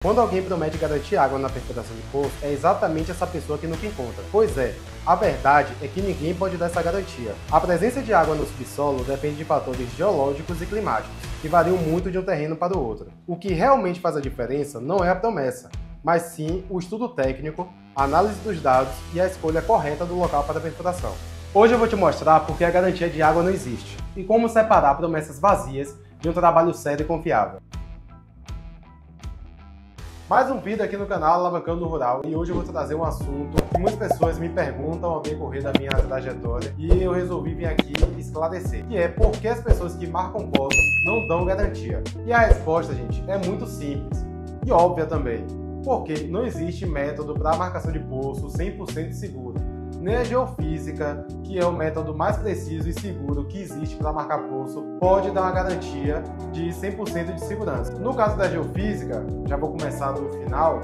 Quando alguém promete garantir água na perfuração de poço, é exatamente essa pessoa que nunca encontra. Pois é, a verdade é que ninguém pode dar essa garantia. A presença de água no subsolo depende de fatores geológicos e climáticos, que variam muito de um terreno para o outro. O que realmente faz a diferença não é a promessa, mas sim o estudo técnico, a análise dos dados e a escolha correta do local para a perfuração. Hoje eu vou te mostrar por que a garantia de água não existe e como separar promessas vazias de um trabalho sério e confiável. Mais um vídeo aqui no canal Alavancando no Rural, e hoje eu vou trazer um assunto que muitas pessoas me perguntam ao decorrer da minha trajetória e eu resolvi vir aqui esclarecer, que é por que as pessoas que marcam poços não dão garantia. E a resposta, gente, é muito simples e óbvia também, porque não existe método para a marcação de poço 100% seguro. Nem a geofísica, que é o método mais preciso e seguro que existe para marcar poço, pode dar uma garantia de 100% de segurança. No caso da geofísica, já vou começar do final,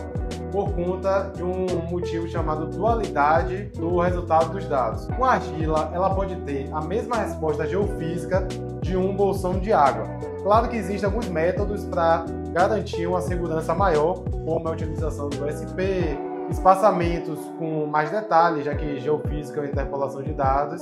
por conta de um motivo chamado dualidade do resultado dos dados. Uma argila, ela pode ter a mesma resposta geofísica de um bolsão de água. Claro que existem alguns métodos para garantir uma segurança maior, como a utilização do USP, espaçamentos com mais detalhes, já que geofísica é uma interpolação de dados.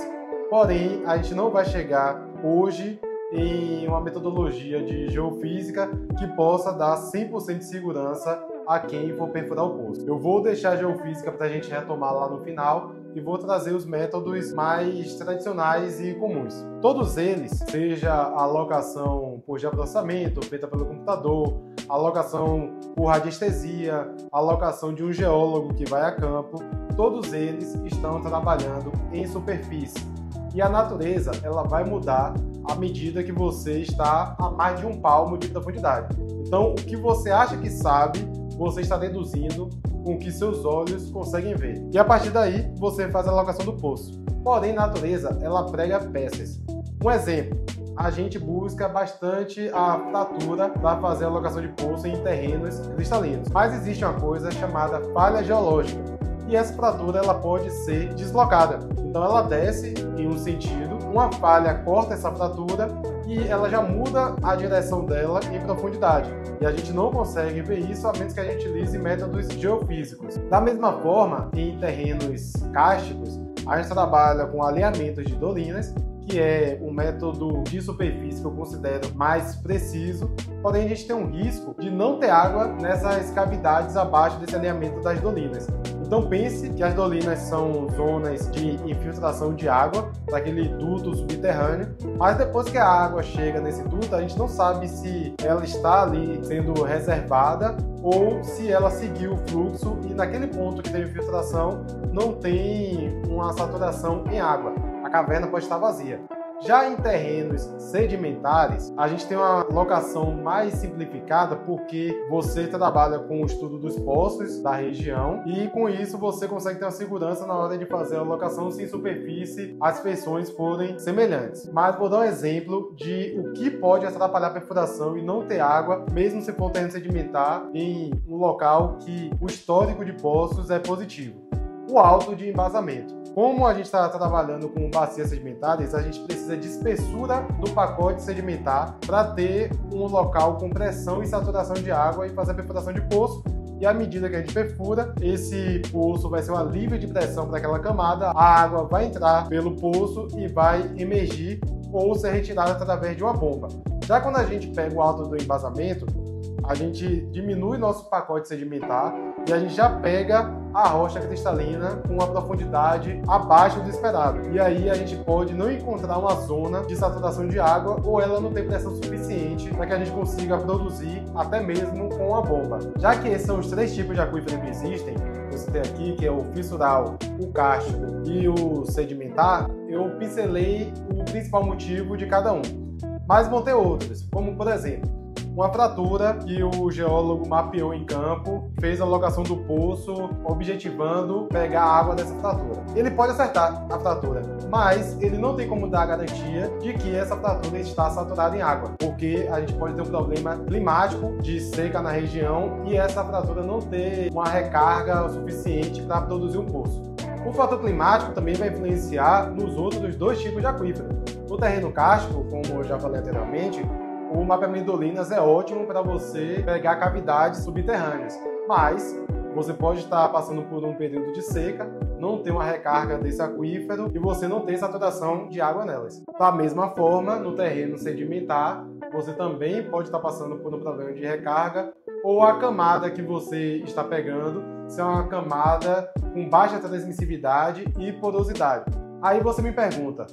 Porém, a gente não vai chegar hoje em uma metodologia de geofísica que possa dar 100% de segurança a quem for perfurar o poço. Eu vou deixar a geofísica para a gente retomar lá no final e vou trazer os métodos mais tradicionais e comuns. Todos eles, seja a alocação por geoprocessamento feita pelo computador, a alocação por radiestesia, a alocação de um geólogo que vai a campo, todos eles estão trabalhando em superfície. E a natureza, ela vai mudar à medida que você está a mais de um palmo de profundidade. Então, o que você acha que sabe, você está deduzindo com o que seus olhos conseguem ver. E a partir daí, você faz a alocação do poço. Porém, a natureza, ela prega peças. Um exemplo, a gente busca bastante a fratura para fazer a alocação de poço em terrenos cristalinos. Mas existe uma coisa chamada falha geológica. E essa fratura, ela pode ser deslocada. Então ela desce em um sentido, uma falha corta essa fratura e ela já muda a direção dela em profundidade. E a gente não consegue ver isso a menos que a gente utilize métodos geofísicos. Da mesma forma, em terrenos cársticos, a gente trabalha com alinhamentos de dolinas, que é um método de superfície que eu considero mais preciso, porém a gente tem um risco de não ter água nessas cavidades abaixo desse alinhamento das dolinas. Então pense que as dolinas são zonas de infiltração de água para aquele duto subterrâneo, mas depois que a água chega nesse duto, a gente não sabe se ela está ali sendo reservada ou se ela seguiu o fluxo e naquele ponto que teve infiltração não tem uma saturação em água. A caverna pode estar vazia. Já em terrenos sedimentares, a gente tem uma locação mais simplificada porque você trabalha com o estudo dos poços da região e com isso você consegue ter uma segurança na hora de fazer a locação se em superfície as feições forem semelhantes. Mas vou dar um exemplo de o que pode atrapalhar a perfuração e não ter água, mesmo se for um terreno sedimentar em um local que o histórico de poços é positivo. O alto de embasamento. Como a gente está trabalhando com bacias sedimentares, a gente precisa de espessura do pacote sedimentar para ter um local com pressão e saturação de água e fazer a perfuração de poço. E à medida que a gente perfura, esse poço vai ser um alívio de pressão para aquela camada, a água vai entrar pelo poço e vai emergir ou ser retirada através de uma bomba. Já quando a gente pega o alto do embasamento, a gente diminui nosso pacote sedimentar e a gente já pega a rocha cristalina com uma profundidade abaixo do esperado. E aí a gente pode não encontrar uma zona de saturação de água ou ela não tem pressão suficiente para que a gente consiga produzir até mesmo com a bomba. Já que esses são os três tipos de aquífero que existem, você tem aqui que é o fissural, o kárstico e o sedimentar, eu pincelei o principal motivo de cada um. Mas vão ter outros, como por exemplo, uma fratura que o geólogo mapeou em campo, fez a alocação do poço, objetivando pegar a água dessa fratura. Ele pode acertar a fratura, mas ele não tem como dar a garantia de que essa fratura está saturada em água, porque a gente pode ter um problema climático de seca na região e essa fratura não ter uma recarga suficiente para produzir um poço. O fator climático também vai influenciar nos outros dois tipos de aquífero. No terreno kárstico, como eu já falei anteriormente, o mapeamento de dolinas é ótimo para você pegar cavidades subterrâneas, mas você pode estar passando por um período de seca, não ter uma recarga desse aquífero e você não ter saturação de água nelas. Da mesma forma, no terreno sedimentar, você também pode estar passando por um problema de recarga ou a camada que você está pegando ser uma camada com baixa transmissividade e porosidade. Aí você me pergunta,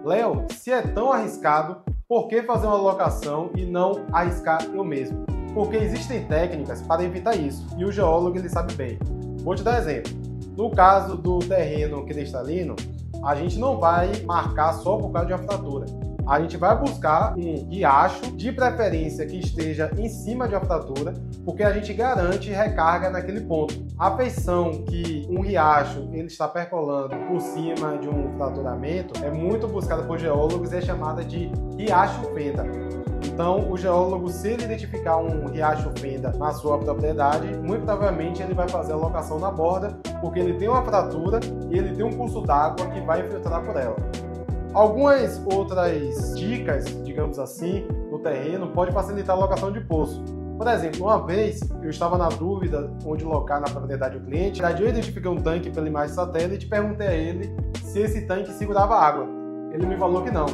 Léo, se é tão arriscado, por que fazer uma locação e não arriscar eu mesmo? Porque existem técnicas para evitar isso e o geólogo ele sabe bem. Vou te dar exemplo. No caso do terreno cristalino, a gente não vai marcar só por causa de uma fratura. A gente vai buscar um riacho, de preferência que esteja em cima de uma fratura, porque a gente garante recarga naquele ponto. A feição que um riacho ele está percolando por cima de um fraturamento é muito buscada por geólogos e é chamada de riacho-fenda. Então, o geólogo, se ele identificar um riacho-fenda na sua propriedade, muito provavelmente ele vai fazer a locação na borda, porque ele tem uma fratura e ele tem um curso d'água que vai infiltrar por ela. Algumas outras dicas, digamos assim, no terreno pode facilitar a locação de poço. Por exemplo, uma vez eu estava na dúvida onde locar na propriedade do cliente, eu identifiquei um tanque pela imagem satélite e perguntei a ele se esse tanque segurava água. Ele me falou que não.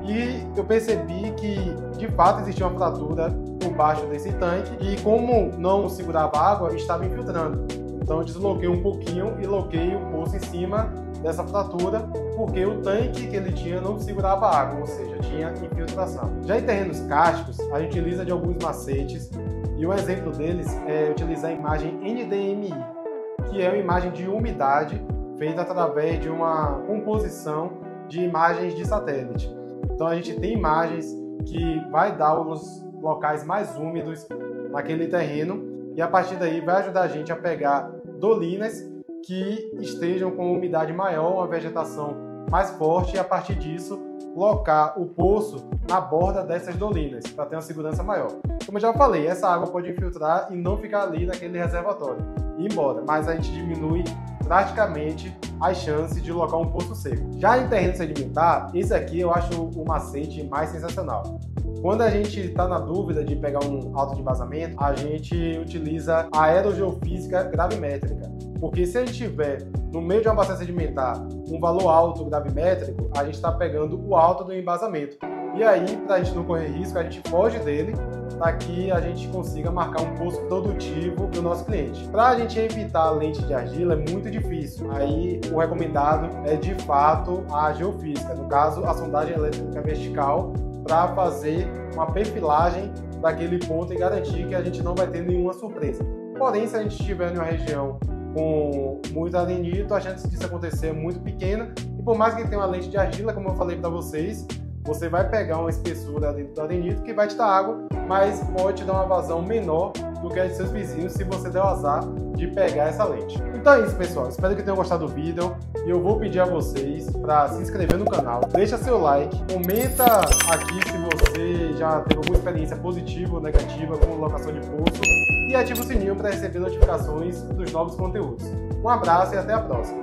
E eu percebi que de fato existia uma fratura por baixo desse tanque e como não segurava água, estava infiltrando. Então eu desloquei um pouquinho e loquei o poço em cima dessa fratura, porque o tanque que ele tinha não segurava água, ou seja, tinha infiltração. Já em terrenos cársticos, a gente utiliza de alguns macetes, e um exemplo deles é utilizar a imagem NDMI, que é uma imagem de umidade feita através de uma composição de imagens de satélite. Então a gente tem imagens que vai dar os locais mais úmidos naquele terreno, e a partir daí vai ajudar a gente a pegar dolinas que estejam com umidade maior, uma vegetação mais forte, e a partir disso locar o poço na borda dessas dolinas para ter uma segurança maior. Como eu já falei, essa água pode infiltrar e não ficar ali naquele reservatório e ir embora, mas a gente diminui drasticamente as chances de locar um poço seco. Já em terreno sedimentar, esse aqui eu acho o macete mais sensacional. Quando a gente está na dúvida de pegar um alto de vazamento, a gente utiliza a aerogeofísica gravimétrica. Porque se a gente tiver no meio de uma bacia sedimentar um valor alto gravimétrico, a gente está pegando o alto do embasamento. E aí, para a gente não correr risco, a gente foge dele para que a gente consiga marcar um poço produtivo do nosso cliente. Para a gente evitar a lente de argila é muito difícil. Aí o recomendado é de fato a geofísica, no caso a sondagem elétrica vertical, para fazer uma perfilagem daquele ponto e garantir que a gente não vai ter nenhuma surpresa. Porém, se a gente estiver em uma região com muito arenito, a chance disso acontecer é muito pequena, e por mais que tenha uma lente de argila, como eu falei para vocês, você vai pegar uma espessura dentro do arenito que vai te dar água, mas pode te dar uma vazão menor do que a de seus vizinhos se você der o azar de pegar essa lente. Então é isso, pessoal. Espero que tenham gostado do vídeo e eu vou pedir a vocês para se inscrever no canal, deixa seu like, comenta aqui se você já teve alguma experiência positiva ou negativa com locação de poço e ativa o sininho para receber notificações dos novos conteúdos. Um abraço e até a próxima!